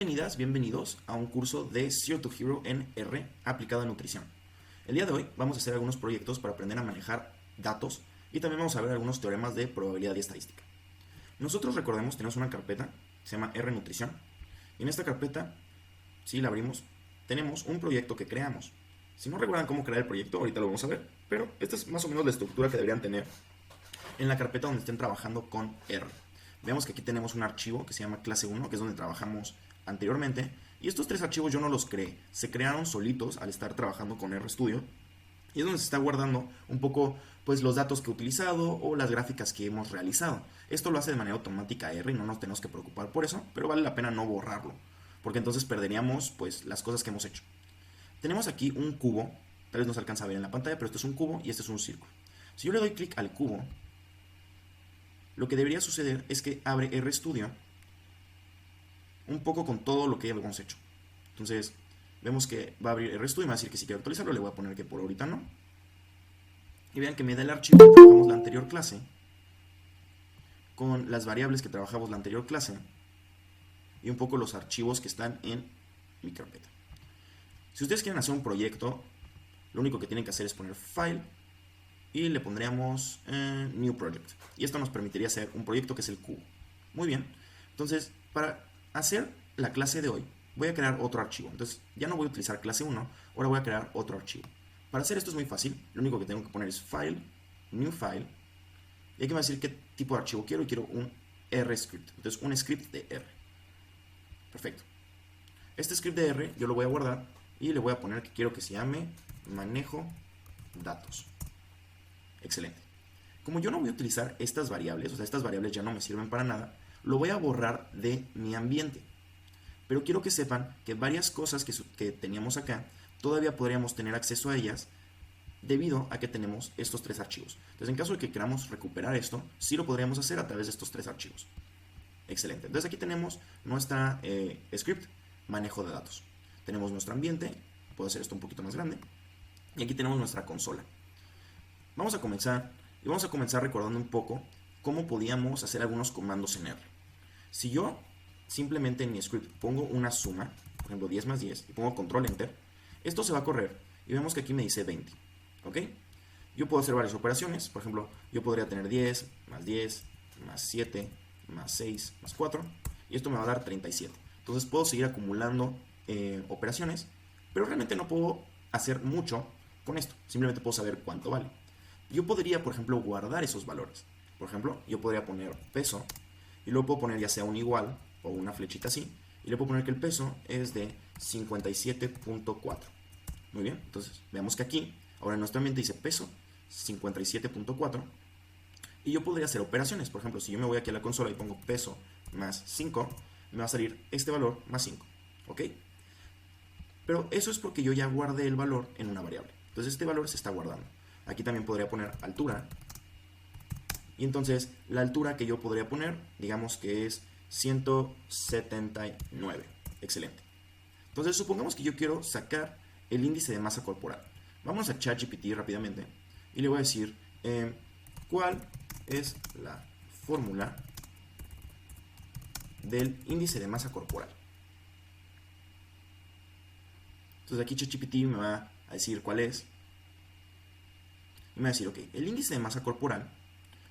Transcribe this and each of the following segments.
Bienvenidas, bienvenidos a un curso de Zero to Hero en R aplicado a nutrición. El día de hoy vamos a hacer algunos proyectos para aprender a manejar datos y también vamos a ver algunos teoremas de probabilidad y estadística. Nosotros, recordemos, tenemos una carpeta que se llama R Nutrición y en esta carpeta, si la abrimos, tenemos un proyecto que creamos. Si no recuerdan cómo crear el proyecto, ahorita lo vamos a ver, pero esta es más o menos la estructura que deberían tener en la carpeta donde estén trabajando con R. Veamos que aquí tenemos un archivo que se llama clase 1, que es donde trabajamos anteriormente, y estos tres archivos yo no los creé, se crearon solitos al estar trabajando con RStudio, y es donde se está guardando un poco pues los datos que he utilizado o las gráficas que hemos realizado. Esto lo hace de manera automática R y no nos tenemos que preocupar por eso, pero vale la pena no borrarlo, porque entonces perderíamos pues las cosas que hemos hecho. Tenemos aquí un cubo, tal vez no se alcanza a ver en la pantalla, pero este es un cubo y este es un círculo. Si yo le doy clic al cubo, lo que debería suceder es que abre RStudio un poco con todo lo que ya hemos hecho. Entonces, vemos que va a abrir RStudio y me va a decir que si quiero actualizarlo, le voy a poner que por ahorita no. Y vean que me da el archivo que trabajamos la anterior clase, con las variables que trabajamos la anterior clase, y un poco los archivos que están en mi carpeta. Si ustedes quieren hacer un proyecto, lo único que tienen que hacer es poner File, y le pondríamos New Project. Y esto nos permitiría hacer un proyecto que es el cubo. Muy bien. Entonces, para hacer la clase de hoy, voy a crear otro archivo. Entonces, ya no voy a utilizar clase 1, ahora voy a crear otro archivo. Para hacer esto es muy fácil. Lo único que tengo que poner es File, New File. Y aquí me va a decir qué tipo de archivo quiero. Y quiero un R-script. Entonces, un script de R. Perfecto. Este script de R yo lo voy a guardar y le voy a poner que quiero que se llame manejo datos. Excelente. Como yo no voy a utilizar estas variables, o sea, estas variables ya no me sirven para nada, lo voy a borrar de mi ambiente. Pero quiero que sepan que varias cosas que teníamos acá, todavía podríamos tener acceso a ellas debido a que tenemos estos tres archivos. Entonces, en caso de que queramos recuperar esto, sí lo podríamos hacer a través de estos tres archivos. Excelente. Entonces, aquí tenemos nuestra script, manejo de datos. Tenemos nuestro ambiente, puedo hacer esto un poquito más grande, y aquí tenemos nuestra consola. Vamos a comenzar recordando un poco cómo podíamos hacer algunos comandos en R. Si yo simplemente en mi script pongo una suma, por ejemplo 10 más 10, y pongo control enter, esto se va a correr y vemos que aquí me dice 20. ¿Ok? Yo puedo hacer varias operaciones, por ejemplo, yo podría tener 10 más 7 más 6 más 4, y esto me va a dar 37. Entonces puedo seguir acumulando operaciones, pero realmente no puedo hacer mucho con esto, simplemente puedo saber cuánto vale. Yo podría, por ejemplo, guardar esos valores. Por ejemplo, yo podría poner peso y luego puedo poner ya sea un igual o una flechita así y le puedo poner que el peso es de 57.4. Muy bien, entonces veamos que aquí, ahora en nuestro ambiente dice peso 57.4 y yo podría hacer operaciones. Por ejemplo, si yo me voy aquí a la consola y pongo peso más 5, me va a salir este valor más 5. ¿Ok? Pero eso es porque yo ya guardé el valor en una variable. Entonces este valor se está guardando. Aquí también podría poner altura. Y entonces la altura que yo podría poner, digamos que es 179. Excelente. Entonces supongamos que yo quiero sacar el índice de masa corporal. Vamos a ChatGPT rápidamente y le voy a decir cuál es la fórmula del índice de masa corporal. Entonces aquí ChatGPT me va a decir cuál es. Y me va a decir, ok, el índice de masa corporal,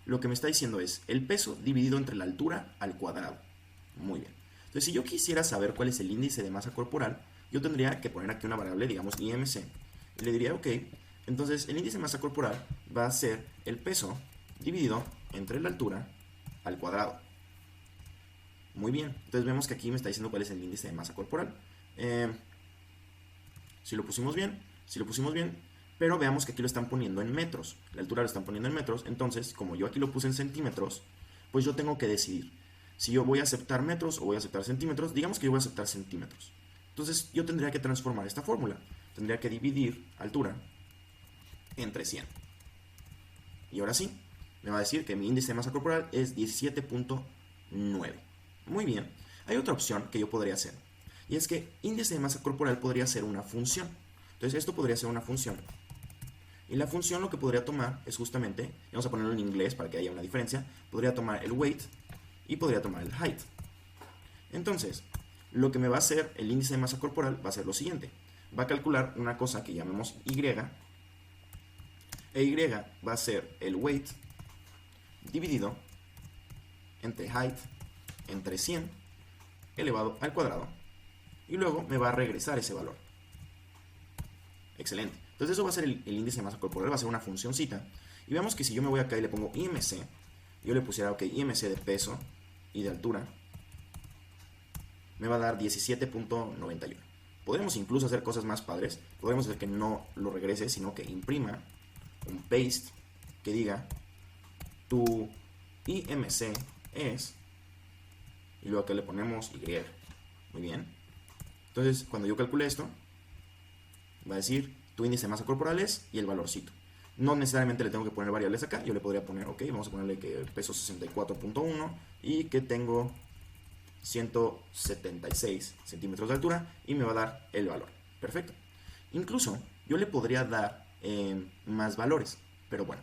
lo que me está diciendo es el peso dividido entre la altura al cuadrado. Muy bien. Entonces, si yo quisiera saber cuál es el índice de masa corporal, yo tendría que poner aquí una variable, digamos IMC. Y le diría, ok, entonces el índice de masa corporal va a ser el peso dividido entre la altura al cuadrado. Muy bien. Entonces vemos que aquí me está diciendo cuál es el índice de masa corporal. Si lo pusimos bien, pero veamos que aquí lo están poniendo en metros, la altura lo están poniendo en metros, entonces como yo aquí lo puse en centímetros, pues yo tengo que decidir si yo voy a aceptar metros o voy a aceptar centímetros. Digamos que yo voy a aceptar centímetros, entonces yo tendría que transformar esta fórmula, tendría que dividir altura entre 100, y ahora sí, me va a decir que mi índice de masa corporal es 17.9. Muy bien, hay otra opción que yo podría hacer, y es que índice de masa corporal podría ser una función. Entonces esto podría ser una función. Y la función lo que podría tomar es justamente, vamos a ponerlo en inglés para que haya una diferencia, podría tomar el weight y podría tomar el height. Entonces, lo que me va a hacer el índice de masa corporal va a ser lo siguiente. Va a calcular una cosa que llamemos Y, e Y va a ser el weight dividido entre height entre 100 elevado al cuadrado, y luego me va a regresar ese valor. Excelente. Entonces eso va a ser el índice de masa corporal, va a ser una funcióncita. Y veamos que si yo me voy acá y le pongo IMC, yo le pusiera, ok, IMC de peso y de altura, me va a dar 17.91. Podremos incluso hacer cosas más padres. Podemos hacer que no lo regrese, sino que imprima un paste que diga tu IMC es, y luego acá le ponemos Y. Muy bien. Entonces, cuando yo calcule esto, va a decir tu índice de masa corporal es y el valorcito. No necesariamente le tengo que poner variables acá. Yo le podría poner, ok, vamos a ponerle que peso 64.1 y que tengo 176 centímetros de altura, y me va a dar el valor. Perfecto. Incluso yo le podría dar más valores, pero bueno,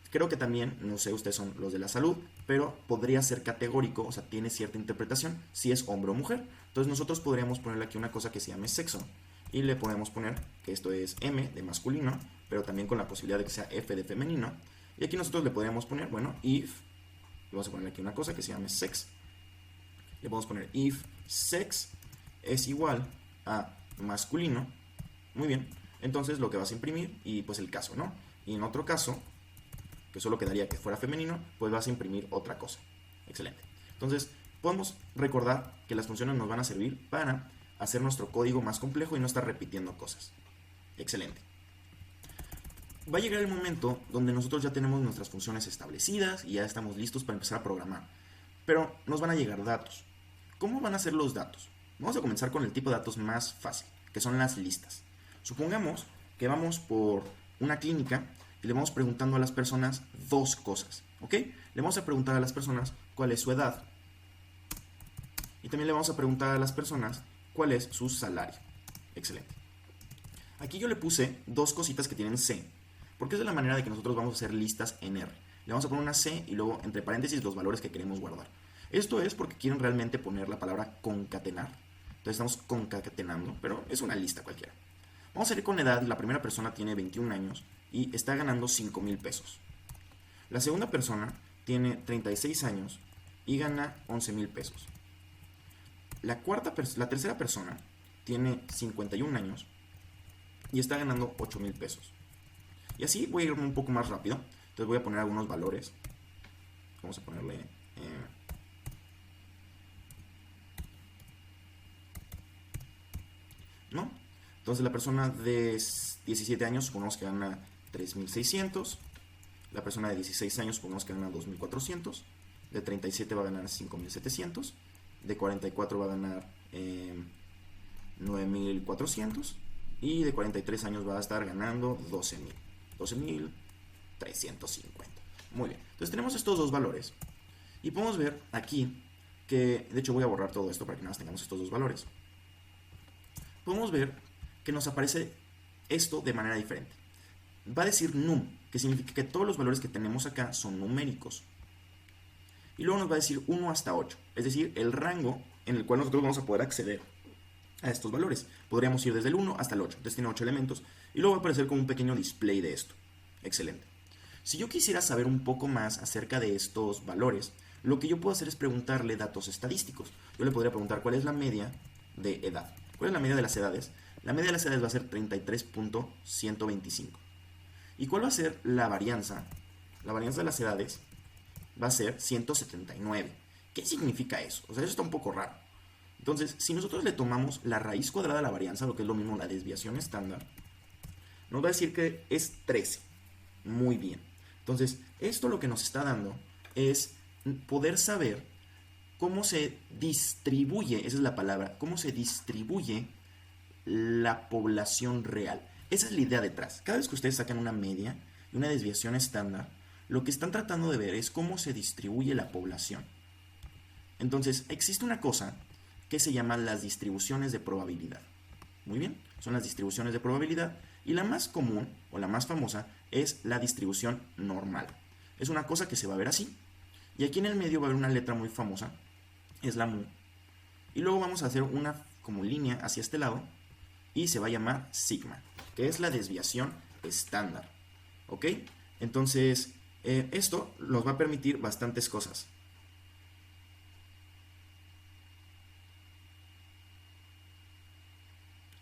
creo que también, no sé, ustedes son los de la salud, pero podría ser categórico, o sea, tiene cierta interpretación si es hombre o mujer. Entonces nosotros podríamos ponerle aquí una cosa que se llame sexo, y le podemos poner que esto es M de masculino, pero también con la posibilidad de que sea F de femenino. Y aquí nosotros le podríamos poner, bueno, if, le vamos a poner aquí una cosa que se llame sex. Le podemos poner if sex es igual a masculino. Muy bien. Entonces lo que vas a imprimir, y pues el caso, ¿no? Y en otro caso, que solo quedaría que fuera femenino, pues vas a imprimir otra cosa. Excelente. Entonces podemos recordar que las funciones nos van a servir para hacer nuestro código más complejo y no estar repitiendo cosas. Excelente. Va a llegar el momento donde nosotros ya tenemos nuestras funciones establecidas y ya estamos listos para empezar a programar. Pero nos van a llegar datos. ¿Cómo van a ser los datos? Vamos a comenzar con el tipo de datos más fácil, que son las listas. Supongamos que vamos por una clínica y le vamos preguntando a las personas dos cosas, ¿ok? Le vamos a preguntar a las personas cuál es su edad, y también le vamos a preguntar a las personas cuál es su salario. Excelente. Aquí yo le puse dos cositas que tienen C, porque es de la manera de que nosotros vamos a hacer listas en R. Le vamos a poner una C y luego entre paréntesis los valores que queremos guardar. Esto es porque quieren realmente poner la palabra concatenar. Entonces estamos concatenando, pero es una lista cualquiera. Vamos a ir con edad. La primera persona tiene 21 años y está ganando 5,000 pesos. La segunda persona tiene 36 años y gana 11,000 pesos. La tercera persona tiene 51 años y está ganando 8,000 pesos. Y así voy a irme un poco más rápido. Entonces voy a poner algunos valores. Vamos a ponerle ¿no? Entonces la persona de 17 años supongamos que gana 3,600. La persona de 16 años supongamos que gana 2,400. De 37 va a ganar 5,700. De 44 va a ganar 9,400. Y de 43 años va a estar ganando 12,000. 12,350. Muy bien. Entonces tenemos estos dos valores. Y podemos ver aquí que, de hecho voy a borrar todo esto para que nada más tengamos estos dos valores. Podemos ver que nos aparece esto de manera diferente. Va a decir num, que significa que todos los valores que tenemos acá son numéricos. Y luego nos va a decir 1 hasta 8, es decir, el rango en el cual nosotros vamos a poder acceder a estos valores. Podríamos ir desde el 1 hasta el 8, entonces tiene 8 elementos. Y luego va a aparecer como un pequeño display de esto. Excelente. Si yo quisiera saber un poco más acerca de estos valores, lo que yo puedo hacer es preguntarle datos estadísticos. Yo le podría preguntar cuál es la media de edad. ¿Cuál es la media de las edades? La media de las edades va a ser 33.125. ¿Y cuál va a ser la varianza? La varianza de las edades va a ser 179. ¿Qué significa eso? O sea, eso está un poco raro. Entonces, si nosotros le tomamos la raíz cuadrada de la varianza, lo que es lo mismo la desviación estándar, nos va a decir que es 13. Muy bien. Entonces, esto lo que nos está dando es poder saber cómo se distribuye, esa es la palabra, cómo se distribuye la población real. Esa es la idea detrás. Cada vez que ustedes sacan una media y una desviación estándar, lo que están tratando de ver es cómo se distribuye la población. Entonces, existe una cosa que se llama las distribuciones de probabilidad. Muy bien, son las distribuciones de probabilidad, y la más común o la más famosa es la distribución normal. Es una cosa que se va a ver así. Y aquí en el medio va a haber una letra muy famosa, es la mu. Y luego vamos a hacer una como línea hacia este lado y se va a llamar sigma, que es la desviación estándar. ¿Ok? Entonces, esto nos va a permitir bastantes cosas.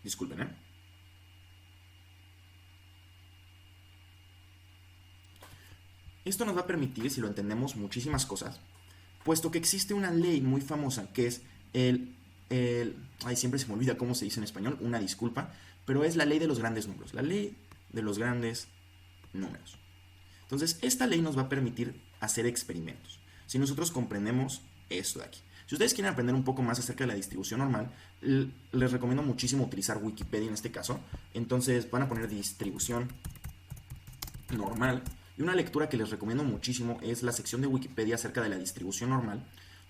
Disculpen, ¿eh? Esto nos va a permitir, si lo entendemos, muchísimas cosas, puesto que existe una ley muy famosa que es ay, siempre se me olvida cómo se dice en español, una disculpa, pero es la ley de los grandes números, la ley de los grandes números. Entonces, esta ley nos va a permitir hacer experimentos. Si nosotros comprendemos esto de aquí. Si ustedes quieren aprender un poco más acerca de la distribución normal, les recomiendo muchísimo utilizar Wikipedia en este caso. Entonces, van a poner distribución normal. Y una lectura que les recomiendo muchísimo es la sección de Wikipedia acerca de la distribución normal.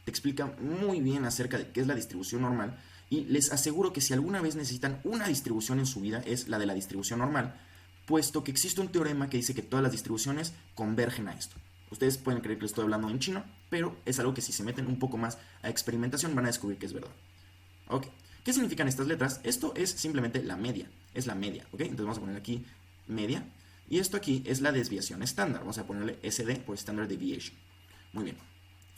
Te explica muy bien acerca de qué es la distribución normal. Y les aseguro que si alguna vez necesitan una distribución en su vida, es la de la distribución normal, puesto que existe un teorema que dice que todas las distribuciones convergen a esto. Ustedes pueden creer que les estoy hablando en chino, pero es algo que si se meten un poco más a experimentación van a descubrir que es verdad. Ok, ¿qué significan estas letras? Esto es simplemente la media, es la media, ¿ok? Entonces vamos a poner aquí media, y esto aquí es la desviación estándar, vamos a ponerle SD por Standard Deviation. Muy bien,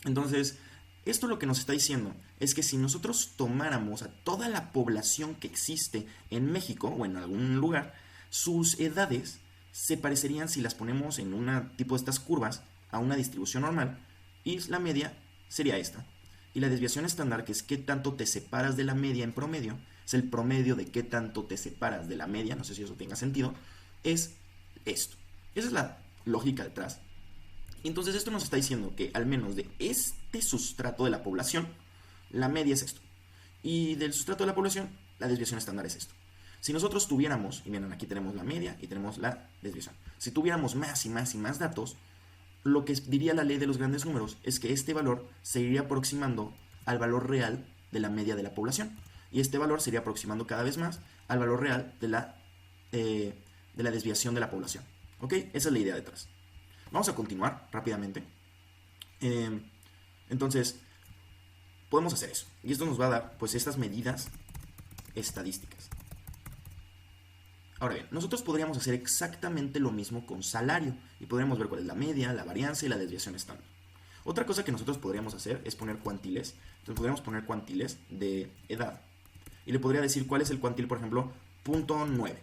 entonces esto lo que nos está diciendo es que si nosotros tomáramos a toda la población que existe en México o en algún lugar, sus edades se parecerían si las ponemos en un tipo de estas curvas a una distribución normal, y la media sería esta. Y la desviación estándar, que es qué tanto te separas de la media en promedio, es el promedio de qué tanto te separas de la media, no sé si eso tenga sentido, es esto. Esa es la lógica detrás. Entonces esto nos está diciendo que al menos de este sustrato de la población, la media es esto. Y del sustrato de la población, la desviación estándar es esto. Si nosotros tuviéramos, y miren, aquí tenemos la media y tenemos la desviación. Si tuviéramos más y más y más datos, lo que diría la ley de los grandes números es que este valor se iría aproximando al valor real de la media de la población. Y este valor se iría aproximando cada vez más al valor real de la desviación de la población. ¿Ok? Esa es la idea detrás. Vamos a continuar rápidamente. Entonces, podemos hacer eso. Y esto nos va a dar, pues, estas medidas estadísticas. Ahora bien, nosotros podríamos hacer exactamente lo mismo con salario. Y podríamos ver cuál es la media, la varianza y la desviación estándar. Otra cosa que nosotros podríamos hacer es poner cuantiles. Entonces podríamos poner cuantiles de edad. Y le podría decir cuál es el cuantil, por ejemplo, 0.9.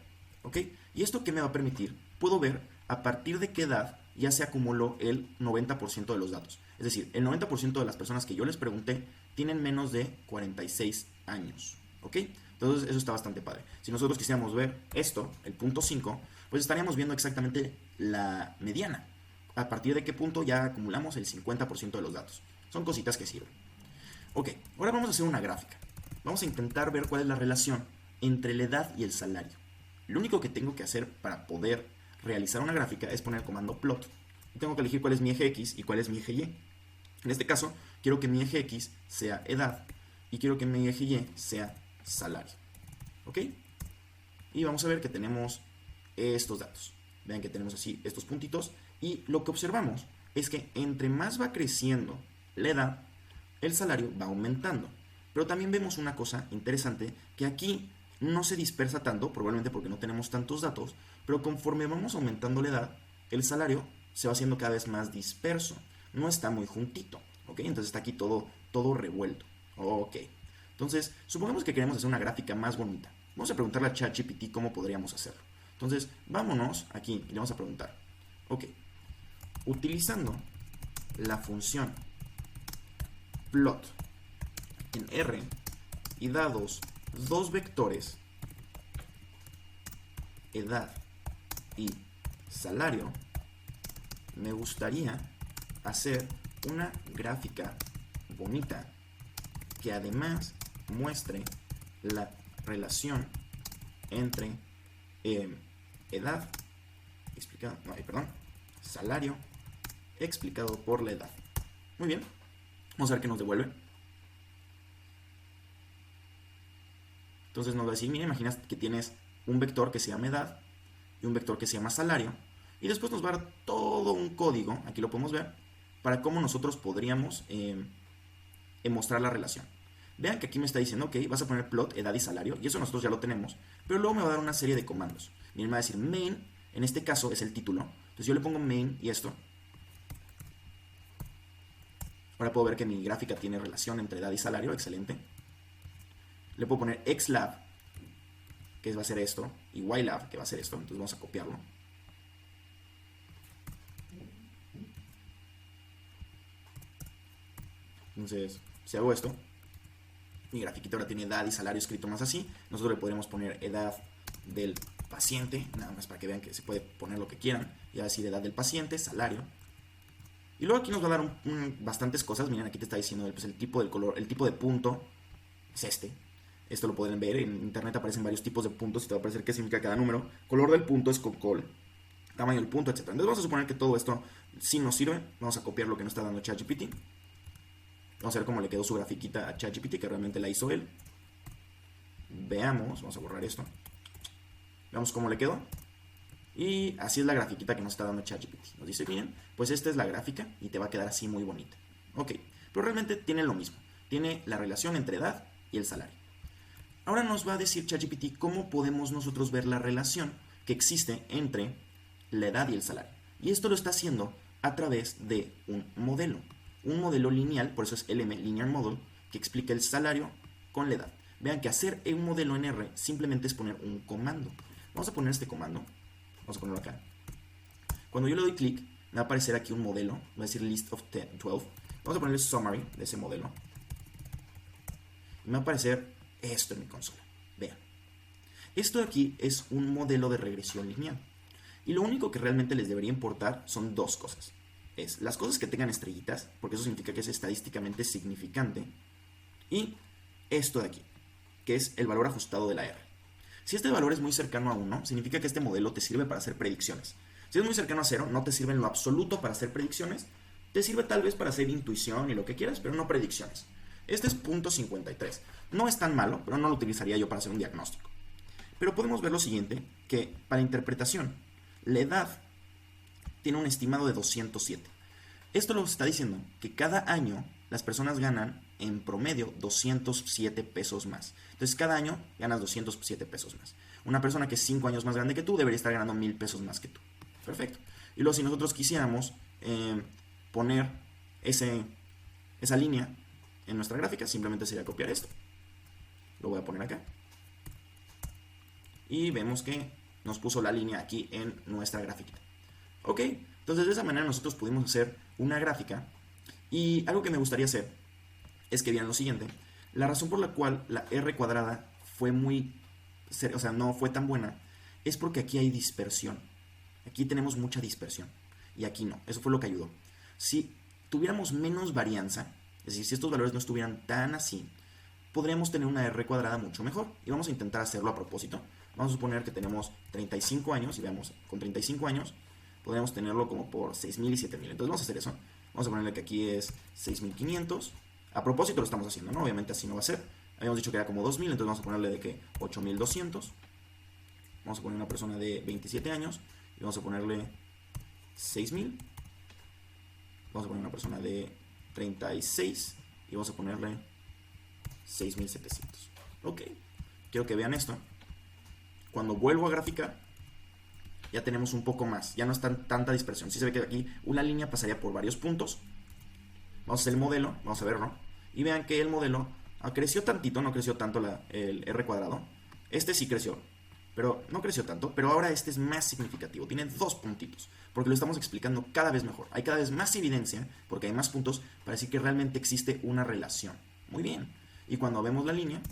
¿Ok? ¿Y esto qué me va a permitir? Puedo ver a partir de qué edad ya se acumuló el 90% de los datos. Es decir, el 90% de las personas que yo les pregunté tienen menos de 46 años. ¿Ok? Entonces eso está bastante padre. Si nosotros quisiéramos ver esto, el punto 5, pues estaríamos viendo exactamente la mediana. A partir de qué punto ya acumulamos el 50% de los datos. Son cositas que sirven. Ok, ahora vamos a hacer una gráfica. Vamos a intentar ver cuál es la relación entre la edad y el salario. Lo único que tengo que hacer para poder realizar una gráfica es poner el comando plot. Y tengo que elegir cuál es mi eje X y cuál es mi eje Y. En este caso, quiero que mi eje X sea edad y quiero que mi eje Y sea salario. ¿Ok? Y vamos a ver que tenemos estos datos. Vean que tenemos así estos puntitos. Y lo que observamos es que entre más va creciendo la edad, el salario va aumentando. Pero también vemos una cosa interesante, que aquí no se dispersa tanto, probablemente porque no tenemos tantos datos, pero conforme vamos aumentando la edad, el salario se va haciendo cada vez más disperso. No está muy juntito. ¿Ok? Entonces está aquí todo revuelto. Ok. Entonces, supongamos que queremos hacer una gráfica más bonita. Vamos a preguntarle a ChatGPT cómo podríamos hacerlo. Entonces, vámonos aquí y le vamos a preguntar. Ok, utilizando la función plot en R y dados dos vectores, edad y salario, me gustaría hacer una gráfica bonita que además muestre la relación entre edad explicado, salario explicado por la edad. Muy bien, vamos a ver qué nos devuelve. Entonces nos va a decir, mira, imagina que tienes un vector que se llama edad y un vector que se llama salario, y después nos va a dar todo un código, aquí lo podemos ver, para cómo nosotros podríamos mostrar la relación. Vean que aquí me está diciendo, ok, vas a poner plot, edad y salario, y eso nosotros ya lo tenemos, pero luego me va a dar una serie de comandos. Miren, me va a decir main, en este caso es el título, entonces yo le pongo main y esto. Ahora puedo ver que mi gráfica tiene relación entre edad y salario, excelente. Le puedo poner xlab, que va a ser esto, y ylab, que va a ser esto, entonces vamos a copiarlo. Entonces, si hago esto, mi grafiquita ahora tiene edad y salario escrito más así. Nosotros le podremos poner edad del paciente, nada más para que vean que se puede poner lo que quieran. Y así de edad del paciente, salario. Y luego aquí nos va a dar bastantes cosas. Miren, aquí te está diciendo pues, el tipo del color, el tipo de punto es este. Esto lo pueden ver, en internet aparecen varios tipos de puntos y te va a aparecer qué significa cada número. Color del punto es con col, tamaño del punto, etc. Entonces vamos a suponer que todo esto sí nos sirve. Vamos a copiar lo que nos está dando ChatGPT. Vamos a ver cómo le quedó su grafiquita a ChatGPT, que realmente la hizo él. Veamos, vamos a borrar esto. Veamos cómo le quedó. Y así es la grafiquita que nos está dando ChatGPT. Nos dice, bien, pues esta es la gráfica y te va a quedar así muy bonita. Ok, pero realmente tiene lo mismo. Tiene la relación entre edad y el salario. Ahora nos va a decir ChatGPT cómo podemos nosotros ver la relación que existe entre la edad y el salario. Y esto lo está haciendo a través de un modelo. Un modelo lineal, por eso es LM, Linear Model, que explica el salario con la edad. Vean que hacer un modelo en R simplemente es poner un comando. Vamos a poner este comando. Vamos a ponerlo acá. Cuando yo le doy clic, me va a aparecer aquí un modelo. Va a decir list of 12. Vamos a ponerle summary de ese modelo. Y me va a aparecer esto en mi consola. Vean. Esto de aquí es un modelo de regresión lineal. Y lo único que realmente les debería importar son dos cosas. Es las cosas que tengan estrellitas, porque eso significa que es estadísticamente significante. Y esto de aquí, que es el valor ajustado de la R. Si este valor es muy cercano a 1, significa que este modelo te sirve para hacer predicciones. Si es muy cercano a 0, no te sirve en lo absoluto para hacer predicciones. Te sirve tal vez para hacer intuición y lo que quieras, pero no predicciones. Este es .53. No es tan malo, pero no lo utilizaría yo para hacer un diagnóstico. Pero podemos ver lo siguiente, que para interpretación, la edad tiene un estimado de 207. Esto lo está diciendo que cada año las personas ganan en promedio 207 pesos más. Entonces cada año ganas 207 pesos más. Una persona que es 5 años más grande que tú debería estar ganando 1000 pesos más que tú. Perfecto. Y luego si nosotros quisiéramos poner esa línea en nuestra gráfica, simplemente sería copiar esto. Lo voy a poner acá. Y vemos que nos puso la línea aquí en nuestra gráfica. Ok, entonces de esa manera nosotros pudimos hacer una gráfica. Y algo que me gustaría hacer es que vieran lo siguiente. La razón por la cual la R cuadrada fue no fue tan buena, es porque aquí hay dispersión. Aquí tenemos mucha dispersión. Y aquí no. Eso fue lo que ayudó. Si tuviéramos menos varianza, es decir, si estos valores no estuvieran tan así, podríamos tener una R cuadrada mucho mejor. Y vamos a intentar hacerlo a propósito. Vamos a suponer que tenemos 35 años. Y veamos, con 35 años podríamos tenerlo como por 6000 y 7000. Entonces vamos a hacer eso. Vamos a ponerle que aquí es 6500. A propósito lo estamos haciendo, ¿no? Obviamente así no va a ser. Habíamos dicho que era como 2000, entonces vamos a ponerle de que 8200. Vamos a poner una persona de 27 años y vamos a ponerle 6000. Vamos a poner una persona de 36 y vamos a ponerle 6700. Ok, quiero que vean esto. Cuando vuelvo a graficar, ya tenemos un poco más, ya no es tanta dispersión. Si se ve que aquí una línea pasaría por varios puntos. Vamos a hacer el modelo, vamos a verlo. Y vean que el modelo creció tantito, no creció tanto el R cuadrado. Este sí creció, pero no creció tanto. Pero ahora este es más significativo, tiene 2 puntitos, porque lo estamos explicando cada vez mejor. Hay cada vez más evidencia, porque hay más puntos, para decir que realmente existe una relación. Muy bien. Y cuando vemos la línea,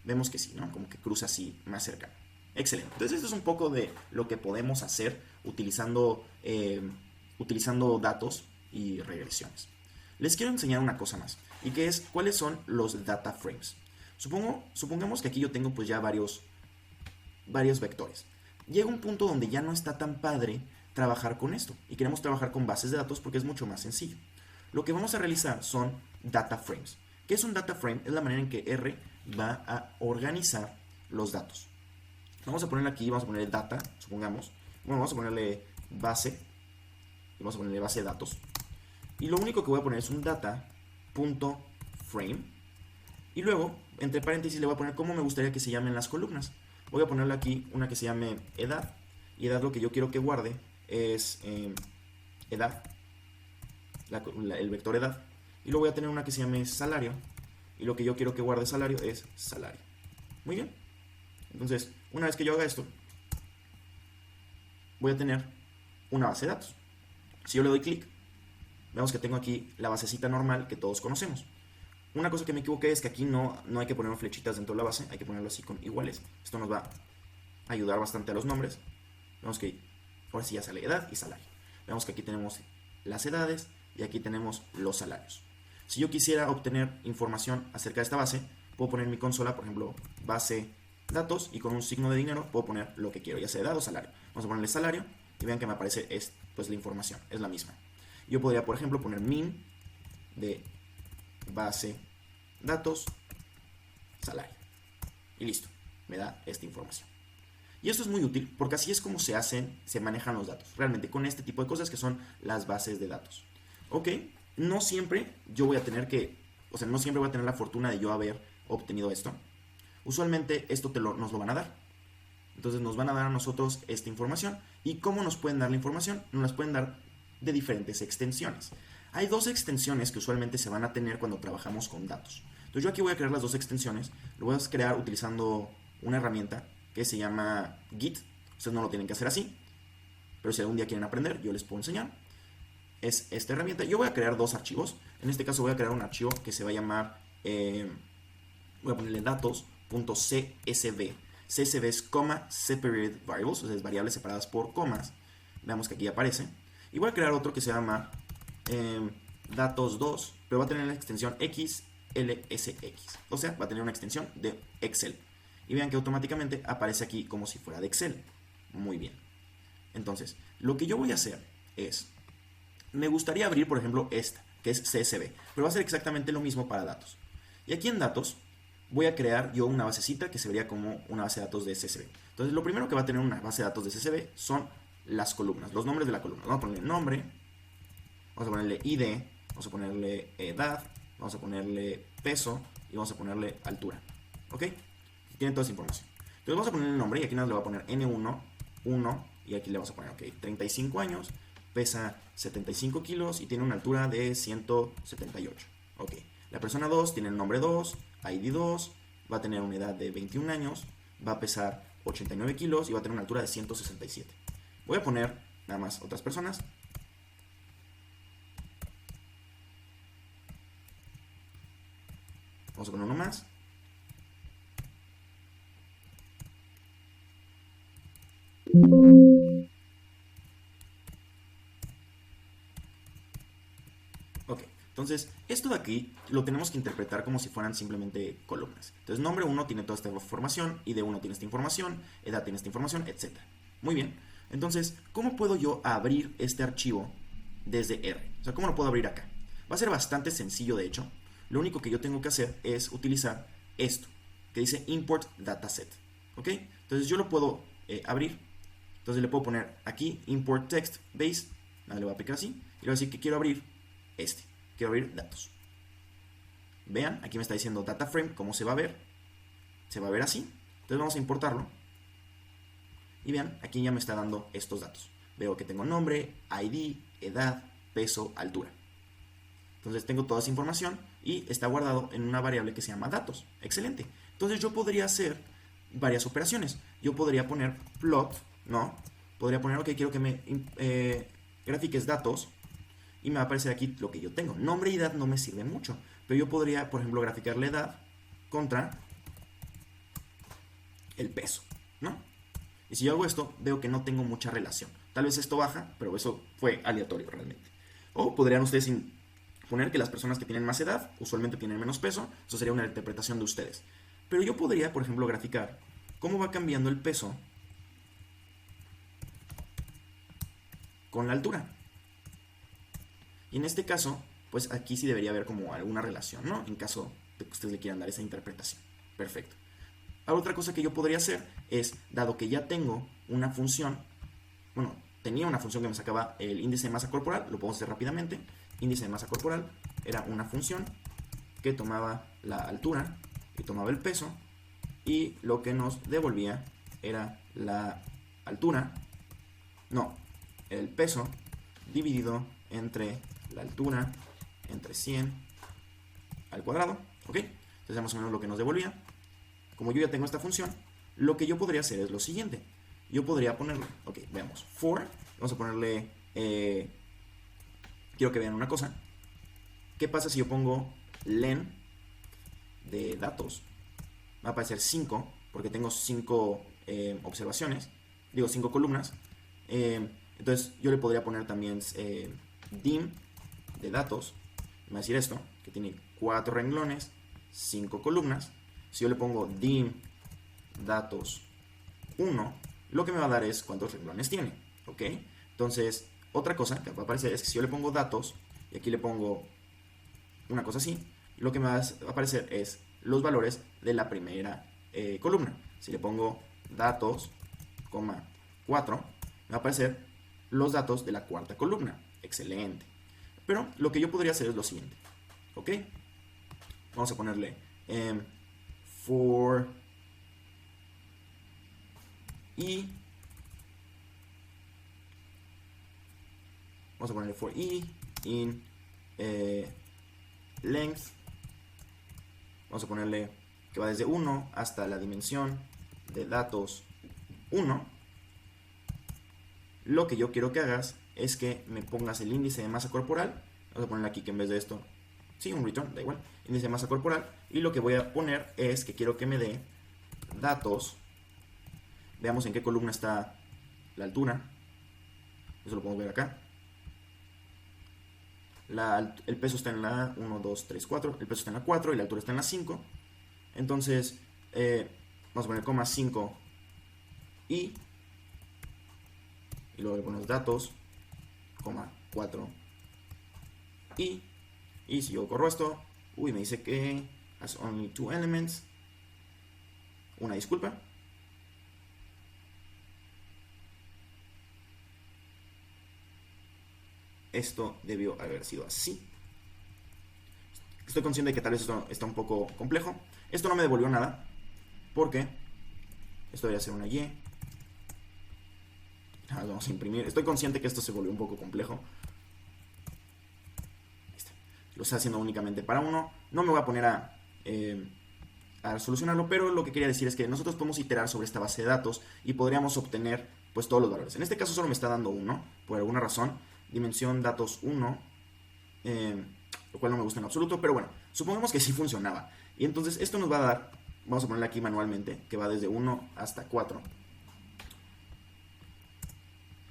vemos que sí, ¿no? Como que cruza así, más cercano. Excelente. Entonces esto es un poco de lo que podemos hacer utilizando datos y regresiones. Les quiero enseñar una cosa más, y que es cuáles son los data frames. Supongamos que aquí yo tengo pues ya varios vectores. Llega un punto donde ya no está tan padre trabajar con esto, y queremos trabajar con bases de datos porque es mucho más sencillo. Lo que vamos a realizar son data frames. ¿Qué es un data frame? Es la manera en que R va a organizar los datos. Vamos a ponerle aquí, vamos a ponerle data, supongamos. Bueno, vamos a ponerle base. Y vamos a ponerle base de datos. Y lo único que voy a poner es un data.frame. Y luego, entre paréntesis, le voy a poner cómo me gustaría que se llamen las columnas. Voy a ponerle aquí una que se llame edad. Y edad lo que yo quiero que guarde es edad, el vector edad. Y luego voy a tener una que se llame salario. Y lo que yo quiero que guarde salario es salario. Muy bien. Entonces, una vez que yo haga esto, voy a tener una base de datos. Si yo le doy clic, vemos que tengo aquí la basecita normal que todos conocemos. Una cosa que me equivoqué es que aquí no hay que poner flechitas dentro de la base, hay que ponerlo así con iguales. Esto nos va a ayudar bastante a los nombres. Vemos que ahora sí ya sale edad y salario. Vemos que aquí tenemos las edades y aquí tenemos los salarios. Si yo quisiera obtener información acerca de esta base, puedo poner en mi consola, por ejemplo, base datos, y con un signo de dinero puedo poner lo que quiero, ya sea edad o salario. Vamos a ponerle salario y vean que me aparece pues la información, es la misma. Yo podría, por ejemplo, poner min de base datos salario y listo, me da esta información. Y esto es muy útil porque así es como se manejan los datos, realmente con este tipo de cosas que son las bases de datos. Ok, no siempre yo voy a tener no siempre voy a tener la fortuna de yo haber obtenido esto. Usualmente esto nos lo van a dar. Entonces nos van a dar a nosotros esta información. ¿Y cómo nos pueden dar la información? Nos las pueden dar de diferentes extensiones. Hay dos extensiones que usualmente se van a tener cuando trabajamos con datos. Entonces yo aquí voy a crear las dos extensiones. Lo voy a crear utilizando una herramienta que se llama Git. Ustedes no lo tienen que hacer así, pero si algún día quieren aprender, yo les puedo enseñar. Es esta herramienta. Yo voy a crear dos archivos. En este caso voy a crear un archivo que se va a llamar, voy a ponerle datos.csv. CSV es comma separated variables, o sea, es variables separadas por comas. Veamos que aquí aparece. Y voy a crear otro que se llama datos2, pero va a tener la extensión XLSX. O sea, va a tener una extensión de Excel. Y vean que automáticamente aparece aquí como si fuera de Excel. Muy bien. Entonces, lo que yo voy a hacer es, me gustaría abrir, por ejemplo, esta, que es CSV, pero va a ser exactamente lo mismo para datos. Y aquí en datos voy a crear yo una basecita que se vería como una base de datos de CSV. Entonces, lo primero que va a tener una base de datos de CSV son las columnas, los nombres de la columna. Vamos a ponerle nombre, vamos a ponerle ID, vamos a ponerle edad, vamos a ponerle peso y vamos a ponerle altura. ¿Ok? Tiene toda esa información. Entonces vamos a poner el nombre y aquí nos le va a poner N1, 1 y aquí le vamos a poner, ok, 35 años, pesa 75 kilos y tiene una altura de 178. Ok, la persona 2 tiene el nombre 2, ID 2, va a tener una edad de 21 años, va a pesar 89 kilos y va a tener una altura de 167. Voy a poner nada más otras personas. Vamos a poner uno más. Ok, entonces esto de aquí lo tenemos que interpretar como si fueran simplemente columnas. Entonces nombre 1 tiene toda esta información, ID 1 tiene esta información, edad tiene esta información, etc. Muy bien, entonces, ¿cómo puedo yo abrir este archivo desde R? O sea, ¿cómo lo puedo abrir acá? Va a ser bastante sencillo, de hecho. Lo único que yo tengo que hacer es utilizar esto, que dice import dataset. ¿Ok? Entonces yo lo puedo abrir. Entonces le puedo poner aquí import text base, le voy a aplicar así, y le voy a decir que quiero abrir quiero abrir datos. Vean, aquí me está diciendo data frame, ¿cómo se va a ver? Se va a ver así. Entonces vamos a importarlo. Y vean, aquí ya me está dando estos datos. Veo que tengo nombre, ID, edad, peso, altura. Entonces tengo toda esa información y está guardado en una variable que se llama datos. Excelente. Entonces yo podría hacer varias operaciones. Yo podría poner plot, ¿no? Podría poner, ok, quiero que me grafiques datos y me va a aparecer aquí lo que yo tengo. Nombre y edad no me sirve mucho, pero yo podría, por ejemplo, graficar la edad contra el peso, ¿no? Y si yo hago esto, veo que no tengo mucha relación. Tal vez esto baja, pero eso fue aleatorio realmente. O podrían ustedes poner que las personas que tienen más edad usualmente tienen menos peso. Eso sería una interpretación de ustedes. Pero yo podría, por ejemplo, graficar cómo va cambiando el peso con la altura. Y en este caso, pues aquí sí debería haber como alguna relación, ¿no? En caso de que ustedes le quieran dar esa interpretación. Perfecto. Ahora, otra cosa que yo podría hacer es, dado que ya tengo una función, bueno, tenía una función que me sacaba el índice de masa corporal, lo podemos hacer rápidamente. Índice de masa corporal era una función que tomaba la altura y tomaba el peso, y lo que nos devolvía era la altura, no, el peso dividido entre la altura, entre 100 al cuadrado, ¿ok? Entonces más o menos lo que nos devolvía. Como yo ya tengo esta función, lo que yo podría hacer es lo siguiente. Yo podría ponerle, ok, veamos, for, vamos a ponerle, quiero que vean una cosa. ¿Qué pasa si yo pongo len de datos? Va a aparecer 5, porque tengo 5 observaciones, digo 5 columnas. Entonces yo le podría poner también dim de datos. Me va a decir esto, que tiene 4 renglones, 5 columnas. Si yo le pongo dim datos 1, lo que me va a dar es cuántos renglones tiene, ¿ok? Entonces, otra cosa que va a aparecer es que si yo le pongo datos, y aquí le pongo una cosa así, lo que me va a aparecer es los valores de la primera columna. Si le pongo datos, 4, me va a aparecer los datos de la cuarta columna. Excelente. Pero lo que yo podría hacer es lo siguiente, ¿ok? Vamos a ponerle for i, vamos a ponerle for i in length, vamos a ponerle que va desde 1 hasta la dimensión de datos 1. Lo que yo quiero que hagas es que me pongas el índice de masa corporal. Vamos a ponerle aquí que en vez de esto, sí, un return, da igual, índice de masa corporal. Y lo que voy a poner es que quiero que me dé datos. Veamos en qué columna está la altura. Eso lo podemos ver acá. El peso está en la 1, 2, 3, 4. El peso está en la 4 y la altura está en la 5. Entonces, vamos a poner coma 5 y luego le ponemos datos, coma 4 y si yo corro esto, me dice que has only 2 elements. Una disculpa. Esto debió haber sido así. Estoy consciente de que tal vez esto está un poco complejo. Esto no me devolvió nada, porque esto debería ser una Y. Vamos a imprimir. Estoy consciente que esto se volvió un poco complejo. Lo está haciendo únicamente para uno. No me voy a poner a solucionarlo, pero lo que quería decir es que nosotros podemos iterar sobre esta base de datos y podríamos obtener pues todos los valores. En este caso solo me está dando 1, por alguna razón. Dimensión datos 1, lo cual no me gusta en absoluto, pero bueno, supongamos que sí funcionaba. Y entonces esto nos va a dar, vamos a ponerle aquí manualmente, que va desde 1 hasta 4.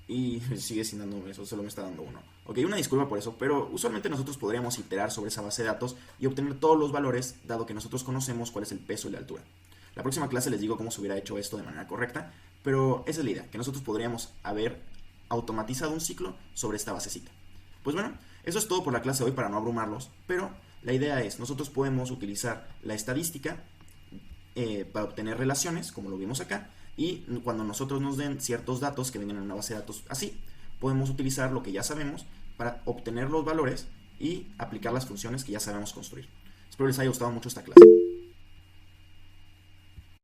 Y sigue sin dándome eso, solo me está dando 1. Ok, una disculpa por eso, pero usualmente nosotros podríamos iterar sobre esa base de datos y obtener todos los valores, dado que nosotros conocemos cuál es el peso y la altura. La próxima clase les digo cómo se hubiera hecho esto de manera correcta, pero esa es la idea, que nosotros podríamos haber automatizado un ciclo sobre esta basecita. Pues bueno, eso es todo por la clase de hoy para no abrumarlos, pero la idea es, nosotros podemos utilizar la estadística para obtener relaciones, como lo vimos acá, y cuando nosotros nos den ciertos datos que vengan en una base de datos así, podemos utilizar lo que ya sabemos para obtener los valores y aplicar las funciones que ya sabemos construir. Espero les haya gustado mucho esta clase.